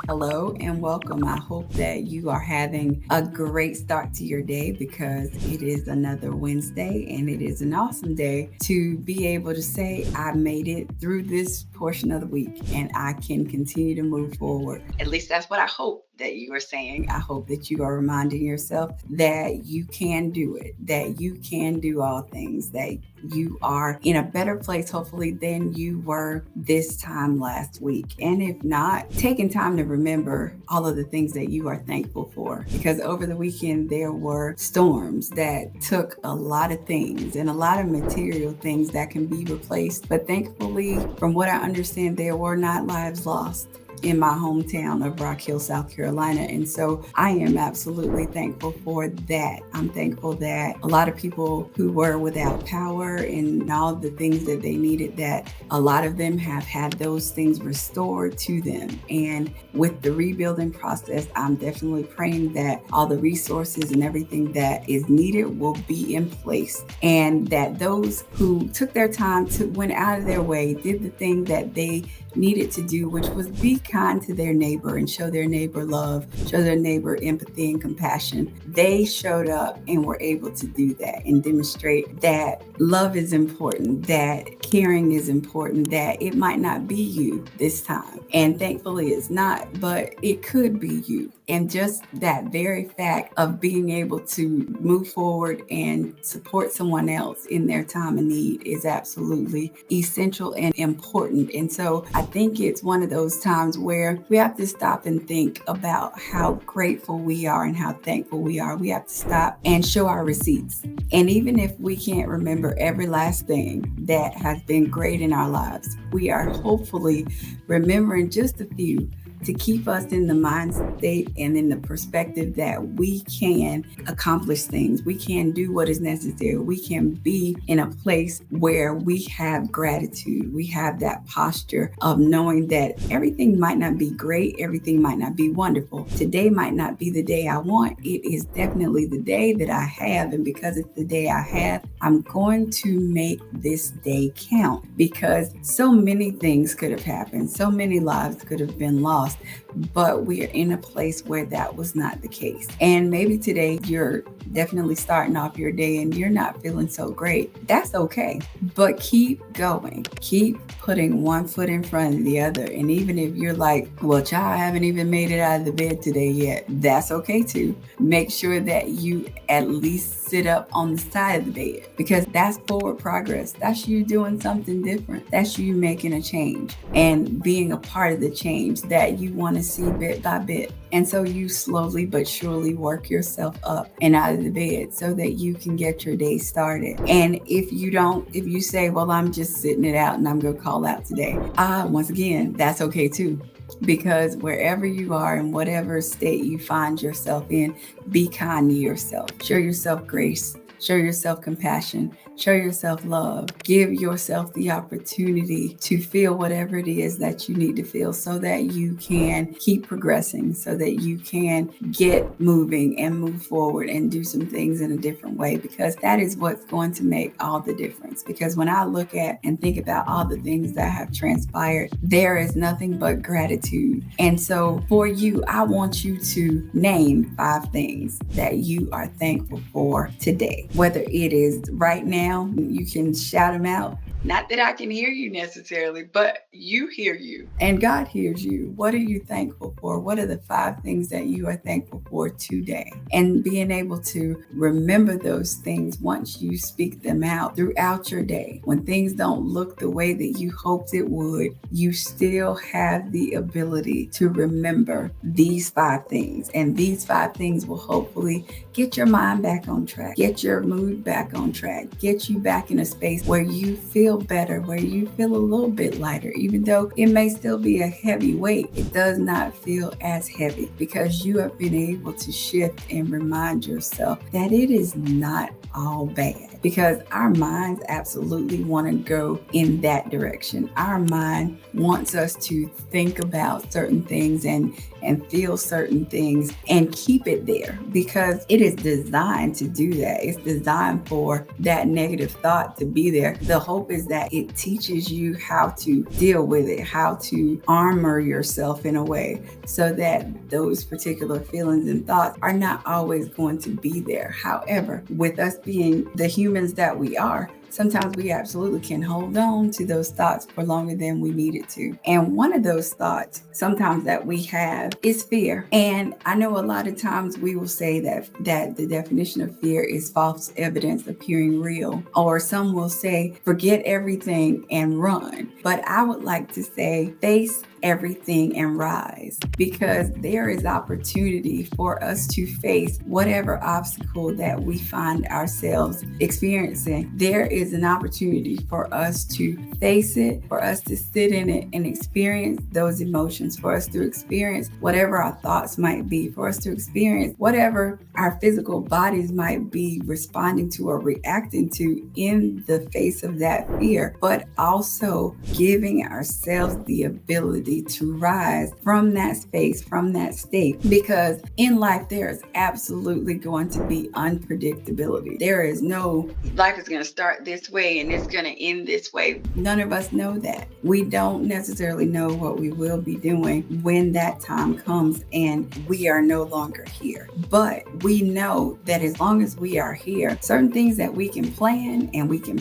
Hello and welcome. I hope that you are having a great start to your day because it is another Wednesday and it is an awesome day to be able to say, I made it through this portion of the week and I can continue to move forward. At least that's what I hope that you are saying. I hope that you are reminding yourself that you can do it, that you can do all things, that you are in a better place, hopefully, than you were this time last week. And if not, taking time to remember all of the things that you are thankful for. Because over the weekend, there were storms that took a lot of things and a lot of material things that can be replaced. But thankfully, from what I understand, there were not lives lost in my hometown of Rock Hill, South Carolina. And so I am absolutely thankful for that. I'm thankful that a lot of people who were without power and all the things that they needed, that a lot of them have had those things restored to them. And with the rebuilding process, I'm definitely praying that all the resources and everything that is needed will be in place, and that those who took their time to went out of their way, did the thing that they needed to do, which was be kind to their neighbor and show their neighbor love, show their neighbor empathy and compassion. They showed up and were able to do that and demonstrate that love is important, that caring is important, that it might not be you this time. And thankfully it's not, but it could be you. And just that very fact of being able to move forward and support someone else in their time of need is absolutely essential and important. And so I think it's one of those times where we have to stop and think about how grateful we are and how thankful we are. We have to stop and show our receipts. And even if we can't remember every last thing that has been great in our lives, we are hopefully remembering just a few to keep us in the mind state and in the perspective that we can accomplish things. We can do what is necessary. We can be in a place where we have gratitude. We have that posture of knowing that everything might not be great. Everything might not be wonderful. Today might not be the day I want. It is definitely the day that I have. And because it's the day I have, I'm going to make this day count, because so many things could have happened. So many lives could have been lost. But we are in a place where that was not the case. And maybe today you're definitely starting off your day and you're not feeling so great. That's okay. But keep going. Keep putting one foot in front of the other. And even if you're like, well, child, I haven't even made it out of the bed today yet, that's okay too. Make sure that you at least sit up on the side of the bed, because that's forward progress. That's you doing something different. That's you making a change and being a part of the change that you want to see bit by bit. And so you slowly but surely work yourself up and out of the bed so that you can get your day started. And if you say, well, I'm just sitting it out and I'm going to call out today, once again, that's okay too. Because wherever you are, in whatever state you find yourself in, be kind to yourself. Show yourself grace. Show yourself compassion. Show yourself love. Give yourself the opportunity to feel whatever it is that you need to feel so that you can keep progressing, so that you can get moving and move forward and do some things in a different way, because that is what's going to make all the difference. Because when I look at and think about all the things that have transpired, there is nothing but gratitude. And so for you, I want you to name 5 things that you are thankful for today. Whether it is right now, you can shout them out. Not that I can hear you necessarily, but you hear you and God hears you. What are you thankful for? What are the 5 things that you are thankful for today? And being able to remember those things once you speak them out throughout your day. When things don't look the way that you hoped it would, you still have the ability to remember these 5 things. And these 5 things will hopefully get your mind back on track, get your mood back on track, get you back in a space where you feel better, where you feel a little bit lighter. Even though it may still be a heavy weight, it does not feel as heavy because you have been able to shift and remind yourself that it is not all bad. because our minds absolutely want to go in that direction. Our mind wants us to think about certain things and feel certain things and keep it there because it is designed to do that. It's designed for that negative thought to be there. The hope is that it teaches you how to deal with it, how to armor yourself in a way so that those particular feelings and thoughts are not always going to be there. However, with us being the humans that we are, sometimes we absolutely can hold on to those thoughts for longer than we needed to. And one of those thoughts sometimes that we have is fear. And I know a lot of times we will say that the definition of fear is false evidence appearing real. Or some will say, forget everything and run. But I would like to say, face everything and rise, because there is opportunity for us to face whatever obstacle that we find ourselves experiencing. There is an opportunity for us to face it, for us to sit in it and experience those emotions, for us to experience whatever our thoughts might be, for us to experience whatever our physical bodies might be responding to or reacting to in the face of that fear, but also giving ourselves the ability to rise from that space, from that state. Because in life, there is absolutely going to be unpredictability. There is no, life is going to start this way and it's going to end this way. None of us know that. We don't necessarily know what we will be doing when that time comes and we are no longer here. But we know that as long as we are here, certain things that we can plan and we can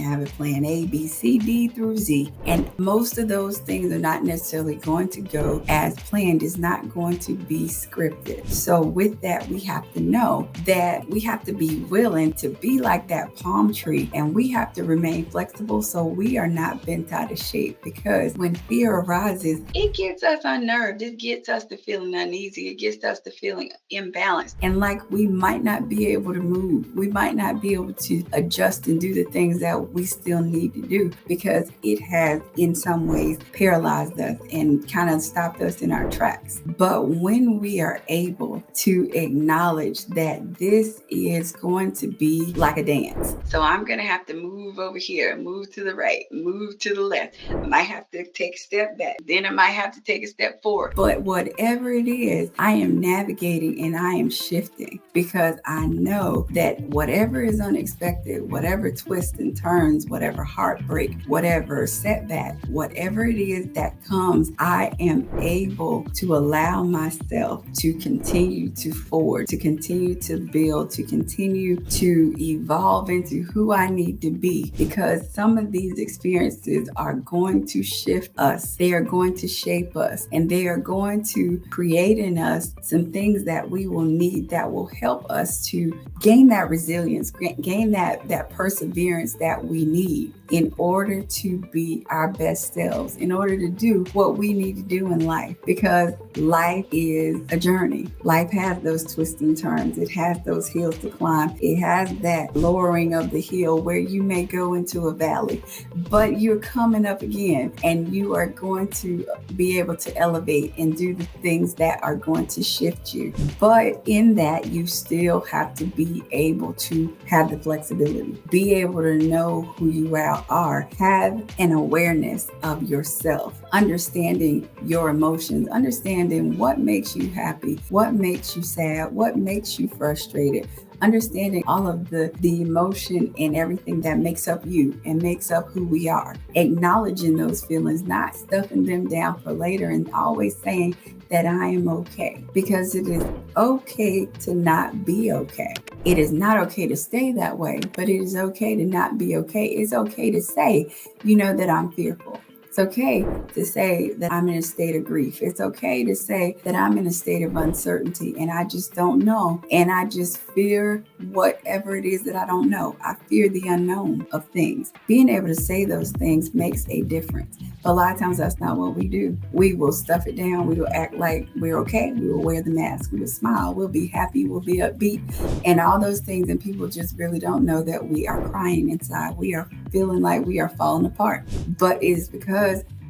have a plan A, B, C, D through Z. And most of those things are not necessarily going to go as planned. It's not going to be scripted. So with that, we have to know that we have to be willing to be like that palm tree, and we have to remain flexible so we are not bent out of shape. Because when fear arises, it gets us unnerved. It gets us to feeling uneasy. It gets us to feeling imbalanced. And like we might not be able to move. We might not be able to adjust and do the things that we still need to do because it has in some ways paralyzed us and kind of stopped us in our tracks. But when we are able to acknowledge that this is going to be like a dance, so I'm going to have to move over here, move to the right, move to the left. I might have to take a step back, then I might have to take a step forward. But whatever it is, I am navigating and I am shifting because I know that whatever is unexpected, whatever twists and turns, whatever heartbreak, whatever setback, whatever it is that comes, I am able to allow myself to continue to forward, to continue to build, to continue to evolve into who I need to be, because some of these experiences are going to shift us. They are going to shape us, and they are going to create in us some things that we will need that will help us to gain that resilience, gain that perseverance that we need in order to be our best selves, in order to do what we need to do in life, because life is a journey. Life has those twists and turns. It has those hills to climb. It has that lowering of the hill where you may go into a valley, but you're coming up again and you are going to be able to elevate and do the things that are going to shift you. But in that, you still have to be able to have the flexibility, be able to know who you are, have an awareness of yourself, understanding your emotions, understanding what makes you happy, what makes you sad, what makes you frustrated, understanding all of the emotion and everything that makes up you and makes up who we are, acknowledging those feelings, not stuffing them down for later, and always saying that I am okay, because it is okay to not be okay. It is not okay to stay that way, but it is okay to not be okay. It's okay to say, that I'm fearful. It's okay to say that I'm in a state of grief. It's okay to say that I'm in a state of uncertainty and I just don't know. And I just fear whatever it is that I don't know. I fear the unknown of things. Being able to say those things makes a difference. But a lot of times that's not what we do. We will stuff it down. We will act like we're okay. We will wear the mask. We will smile. We'll be happy. We'll be upbeat and all those things. And people just really don't know that we are crying inside. We are feeling like we are falling apart. But it is because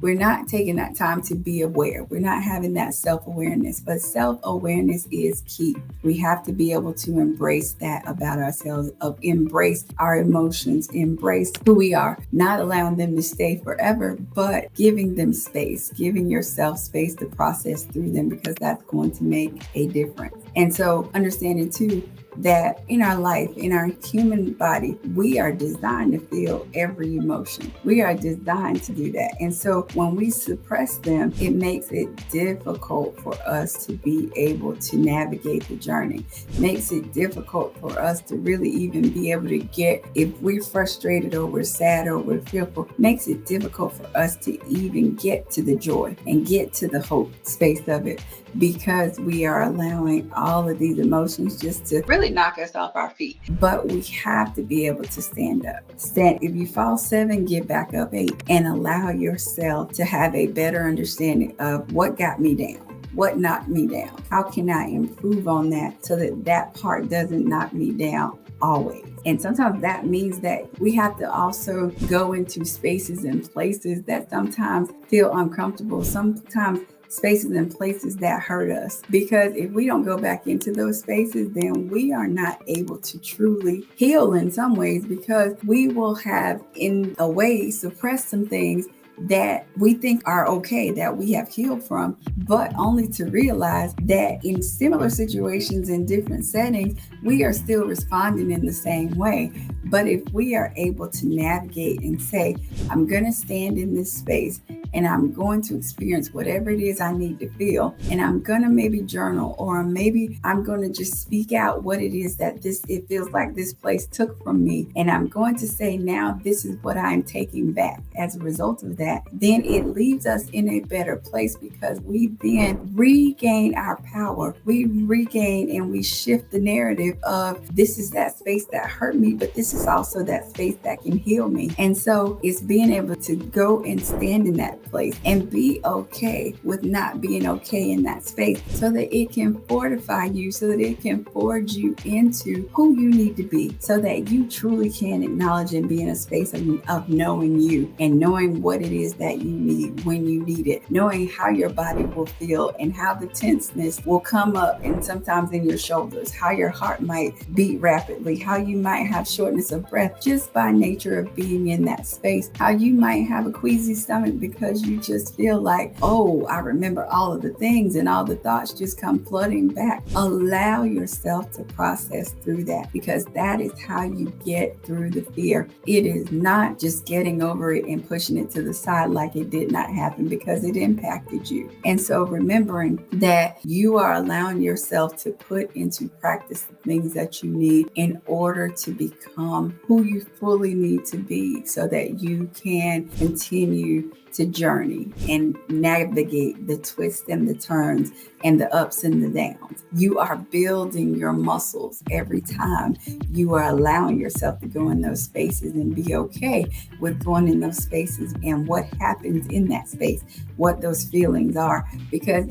we're not taking that time to be aware. We're not having that self-awareness, but self-awareness is key. We have to be able to embrace that about ourselves, embrace our emotions, embrace who we are, not allowing them to stay forever, but giving them space, giving yourself space to process through them, because that's going to make a difference. And so understanding too that in our life, in our human body, we are designed to feel every emotion. We are designed to do that. And so when we suppress them, it makes it difficult for us to be able to navigate the journey. Makes it difficult for us to really even be able to get, if we're frustrated or we're sad or we're fearful, makes it difficult for us to even get to the joy and get to the hope space of it, because we are allowing all of these emotions just to really knock us off our feet. But we have to be able to stand up. If you fall 7, get back up 8, and allow yourself to have a better understanding of what got me down. What knocked me down? How can I improve on that so that that part doesn't knock me down always? And sometimes that means that we have to also go into spaces and places that sometimes feel uncomfortable. Sometimes spaces and places that hurt us. Because if we don't go back into those spaces, then we are not able to truly heal in some ways, because we will have, in a way, suppressed some things that we think are okay, that we have healed from, but only to realize that in similar situations, in different settings, we are still responding in the same way. But if we are able to navigate and say, I'm going to stand in this space and I'm going to experience whatever it is I need to feel, and I'm going to maybe journal, or maybe I'm going to just speak out what it is that it feels like this place took from me, and I'm going to say, now this is what I'm taking back as a result of that, then it leaves us in a better place, because we then regain our power. We regain and we shift the narrative of, this is that space that hurt me, but this is also that space that can heal me. And so it's being able to go and stand in that place and be okay with not being okay in that space, so that it can fortify you, so that it can forge you into who you need to be, so that you truly can acknowledge and be in a space of knowing you, and knowing what it is that you need when you need it, knowing how your body will feel and how the tenseness will come up, and sometimes in your shoulders, how your heart might beat rapidly, how you might have shortness of breath just by nature of being in that space, how you might have a queasy stomach because you just feel like, oh, I remember all of the things, and all the thoughts just come flooding back. Allow yourself to process through that, because that is how you get through the fear. It is not just getting over it and pushing it to the side like it did not happen, because it impacted you. And so remembering that you are allowing yourself to put into practice the things that you need in order to become who you fully need to be, so that you can continue to journey and navigate the twists and the turns and the ups and the downs. You are building your muscles every time you are allowing yourself to go in those spaces and be okay with going in those spaces and what happens in that space, what those feelings are. Because,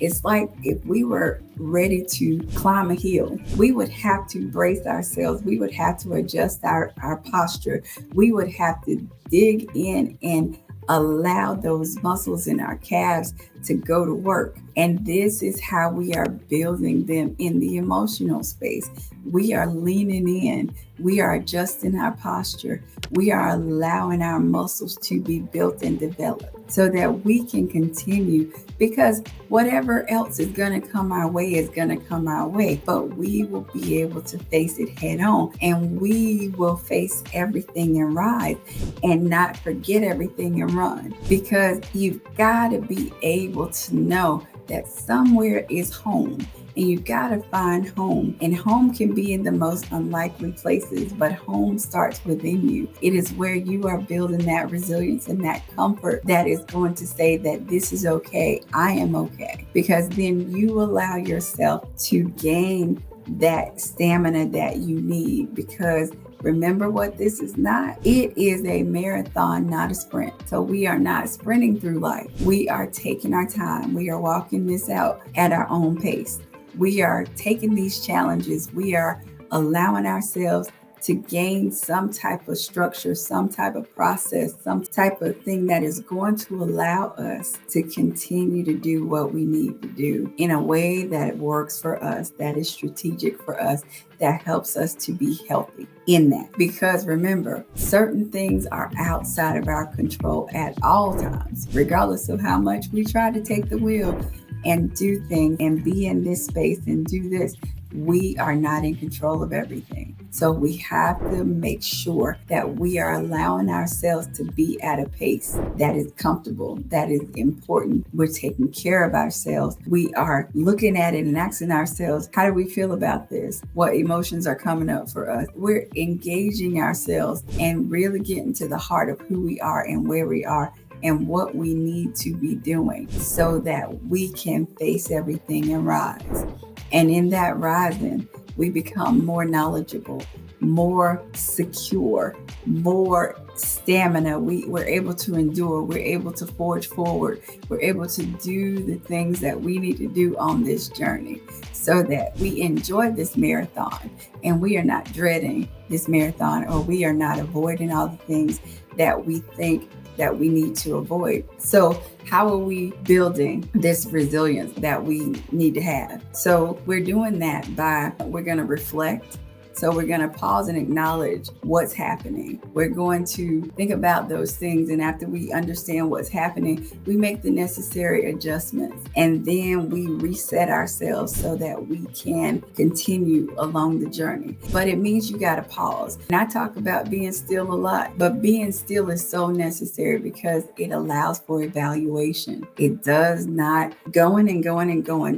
it's like if we were ready to climb a hill, we would have to brace ourselves. We would have to adjust our posture. We would have to dig in and allow those muscles in our calves to go to work. And this is how we are building them in the emotional space. We are leaning in. We are adjusting our posture. We are allowing our muscles to be built and developed so that we can continue, because whatever else is going to come our way is going to come our way, but we will be able to face it head on, and we will face everything and rise and not forget everything and run, because you've got to be able to know that somewhere is home. And you got to find home. And home can be in the most unlikely places, but home starts within you. It is where you are building that resilience and that comfort that is going to say that this is okay. I am okay. Because then you allow yourself to gain that stamina that you need. Because remember what this is not. It is a marathon, not a sprint. So we are not sprinting through life. We are taking our time. We are walking this out at our own pace. We are taking these challenges. We are allowing ourselves to gain some type of structure, some type of process, some type of thing that is going to allow us to continue to do what we need to do in a way that works for us, that is strategic for us, that helps us to be healthy in that. Because remember, certain things are outside of our control at all times, regardless of how much we try to take the wheel and do things and be in this space and do this. We are not in control of everything. So we have to make sure that we are allowing ourselves to be at a pace that is comfortable, that is important. We're taking care of ourselves. We are looking at it and asking ourselves, how do we feel about this? What emotions are coming up for us? We're engaging ourselves and really getting to the heart of who we are and where we are and what we need to be doing so that we can face everything and rise. And in that rising, we become more knowledgeable, more secure, more stamina. We're able to endure. We're able to forge forward. We're able to do the things that we need to do on this journey so that we enjoy this marathon and we are not dreading this marathon, or we are not avoiding all the things that we think that we need to avoid. So how are we building this resilience that we need to have? So we're doing that we're going to reflect. So we're going to pause and acknowledge what's happening. We're going to think about those things. And after we understand what's happening, we make the necessary adjustments. And then we reset ourselves so that we can continue along the journey. But it means you got to pause. And I talk about being still a lot, but being still is so necessary because it allows for evaluation. It does not, going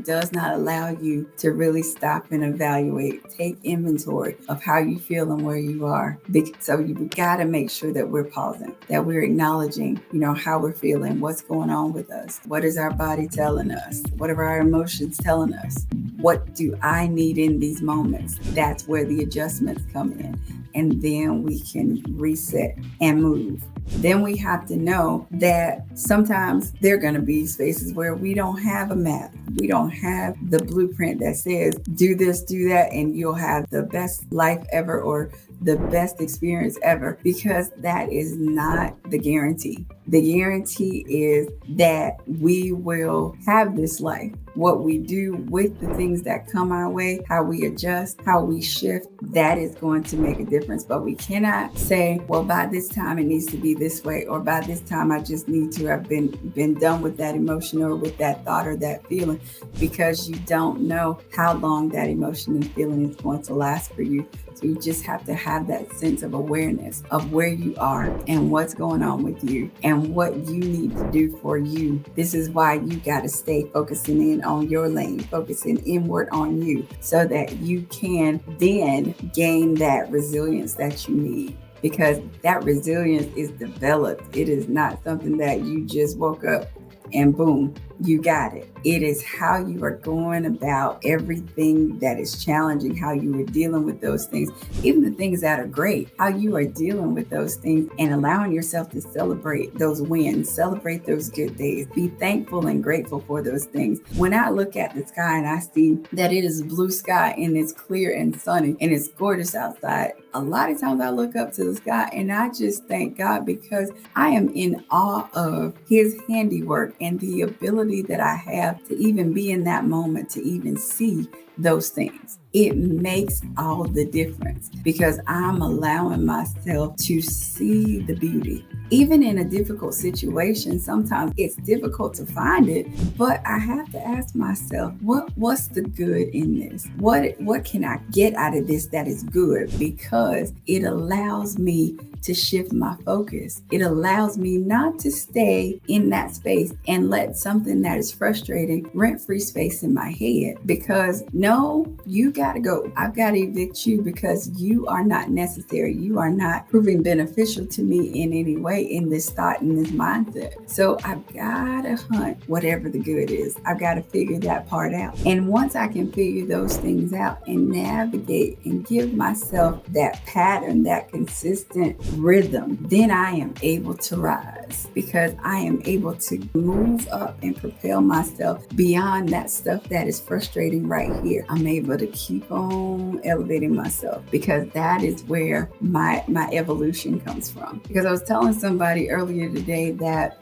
does not allow you to really stop and evaluate, take inventory of how you feel and where you are. So you got to make sure that we're pausing, that we're acknowledging, how we're feeling, what's going on with us. What is our body telling us? What are our emotions telling us? What do I need in these moments? That's where the adjustments come in. And then we can reset and move. Then we have to know that sometimes there are going to be spaces where we don't have a map. We don't have the blueprint that says, do this, do that, and you'll have the best life ever or the best experience ever, because that is not the guarantee. The guarantee is that we will have this life. What we do with the things that come our way, how we adjust, how we shift, that is going to make a difference. But we cannot say, well, by this time it needs to be this way, or by this time I just need to have been done with that emotion or with that thought or that feeling, because you don't know how long that emotion and feeling is going to last for you. So you just have to have that sense of awareness of where you are and what's going on with you and what you need to do for you. This is why you got to stay focusing in on your lane, focusing inward on you, so that you can then gain that resilience that you need. Because that resilience is developed. It is not something that you just woke up and boom, you got it. It is how you are going about everything that is challenging, how you are dealing with those things, even the things that are great, how you are dealing with those things and allowing yourself to celebrate those wins, celebrate those good days, be thankful and grateful for those things. When I look at the sky and I see that it is blue sky and it's clear and sunny and it's gorgeous outside, a lot of times I look up to the sky and I just thank God, because I am in awe of His handiwork and the ability that I have to even be in that moment, to even see those things. It makes all the difference because I'm allowing myself to see the beauty. Even in a difficult situation, sometimes it's difficult to find it, but I have to ask myself, what's the good in this? What can I get out of this that is good? Because it allows me to shift my focus. It allows me not to stay in that space and let something that is frustrating rent-free space in my head, because no, you got to go. I've got to evict you because you are not necessary. You are not proving beneficial to me in any way in this thought and this mindset. So I've got to hunt whatever the good is. I've got to figure that part out. And once I can figure those things out and navigate and give myself that pattern, that consistent rhythm, then I am able to rise. rise because I am able to move up and propel myself beyond that stuff that is frustrating right here. I'm able to keep on elevating myself because that is where my evolution comes from. Because I was telling somebody earlier today that,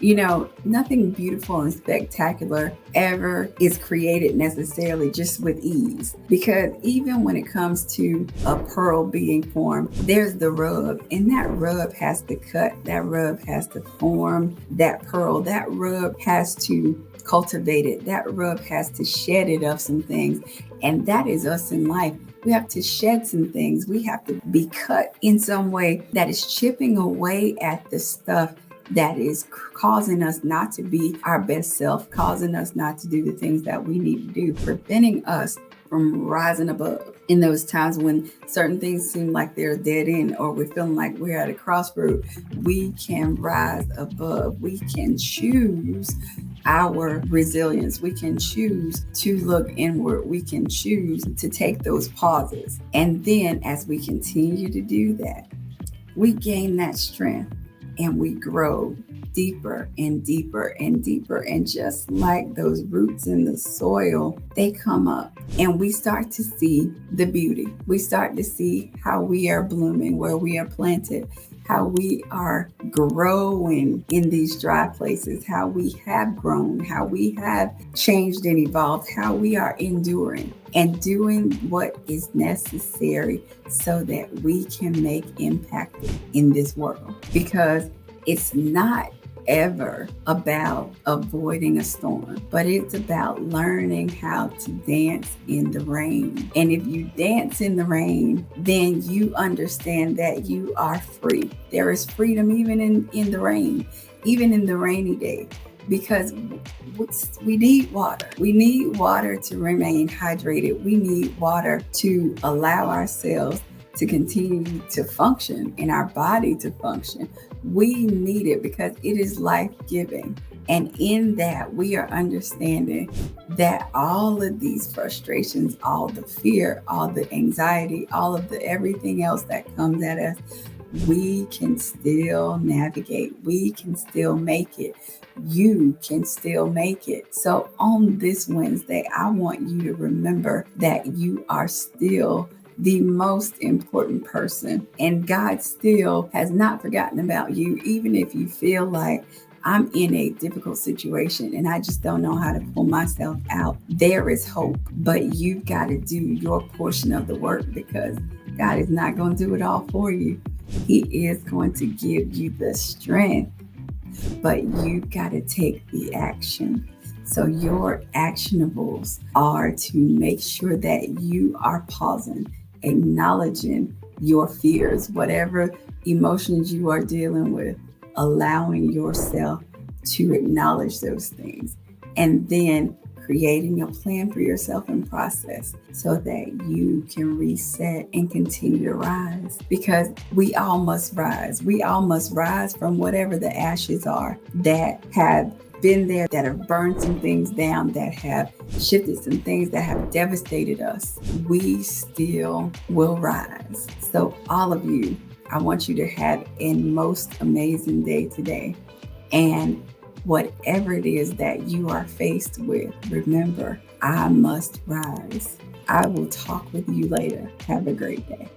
nothing beautiful and spectacular ever is created necessarily just with ease. Because even when it comes to a pearl being formed, there's the rub, and that rub has to cut, that rub has to form that pearl, that rub has to cultivate it, that rub has to shed it of some things. And that is us in life. We have to shed some things. We have to be cut in some way that is chipping away at the stuff that is causing us not to be our best self, causing us not to do the things that we need to do, preventing us from rising above. In those times when certain things seem like they're a dead end or we're feeling like we're at a crossroad, we can rise above. We can choose our resilience. We can choose to look inward. We can choose to take those pauses. And then as we continue to do that, we gain that strength and we grow deeper and deeper and deeper. And just like those roots in the soil, they come up and we start to see the beauty. We start to see how we are blooming, where we are planted, how we are growing in these dry places, how we have grown, how we have changed and evolved, how we are enduring and doing what is necessary so that we can make impact in this world. Because it's not ever about avoiding a storm, but it's about learning how to dance in the rain. And if you dance in the rain, then you understand that you are free. There is freedom even in the rain, even in the rainy day, because we need water. We need water to remain hydrated. We need water to allow ourselves to continue to function and our body to function. We need it because it is life-giving. And in that, we are understanding that all of these frustrations, all the fear, all the anxiety, all of the everything else that comes at us, we can still navigate. We can still make it. You can still make it. So on this Wednesday, I want you to remember that you are still the most important person, and God still has not forgotten about you. Even if you feel like I'm in a difficult situation and I just don't know how to pull myself out, there is hope, but you've got to do your portion of the work because God is not going to do it all for you. He is going to give you the strength, but you've got to take the action. So your actionables are to make sure that you are pausing, acknowledging your fears, whatever emotions you are dealing with, allowing yourself to acknowledge those things, and then creating a plan for yourself and process so that you can reset and continue to rise. Because we all must rise. We all must rise from whatever the ashes are that have been there, that have burned some things down, that have shifted some things, that have devastated us. We still will rise. So all of you, I want you to have a most amazing day today. And whatever it is that you are faced with, remember, I must rise. I will talk with you later. Have a great day.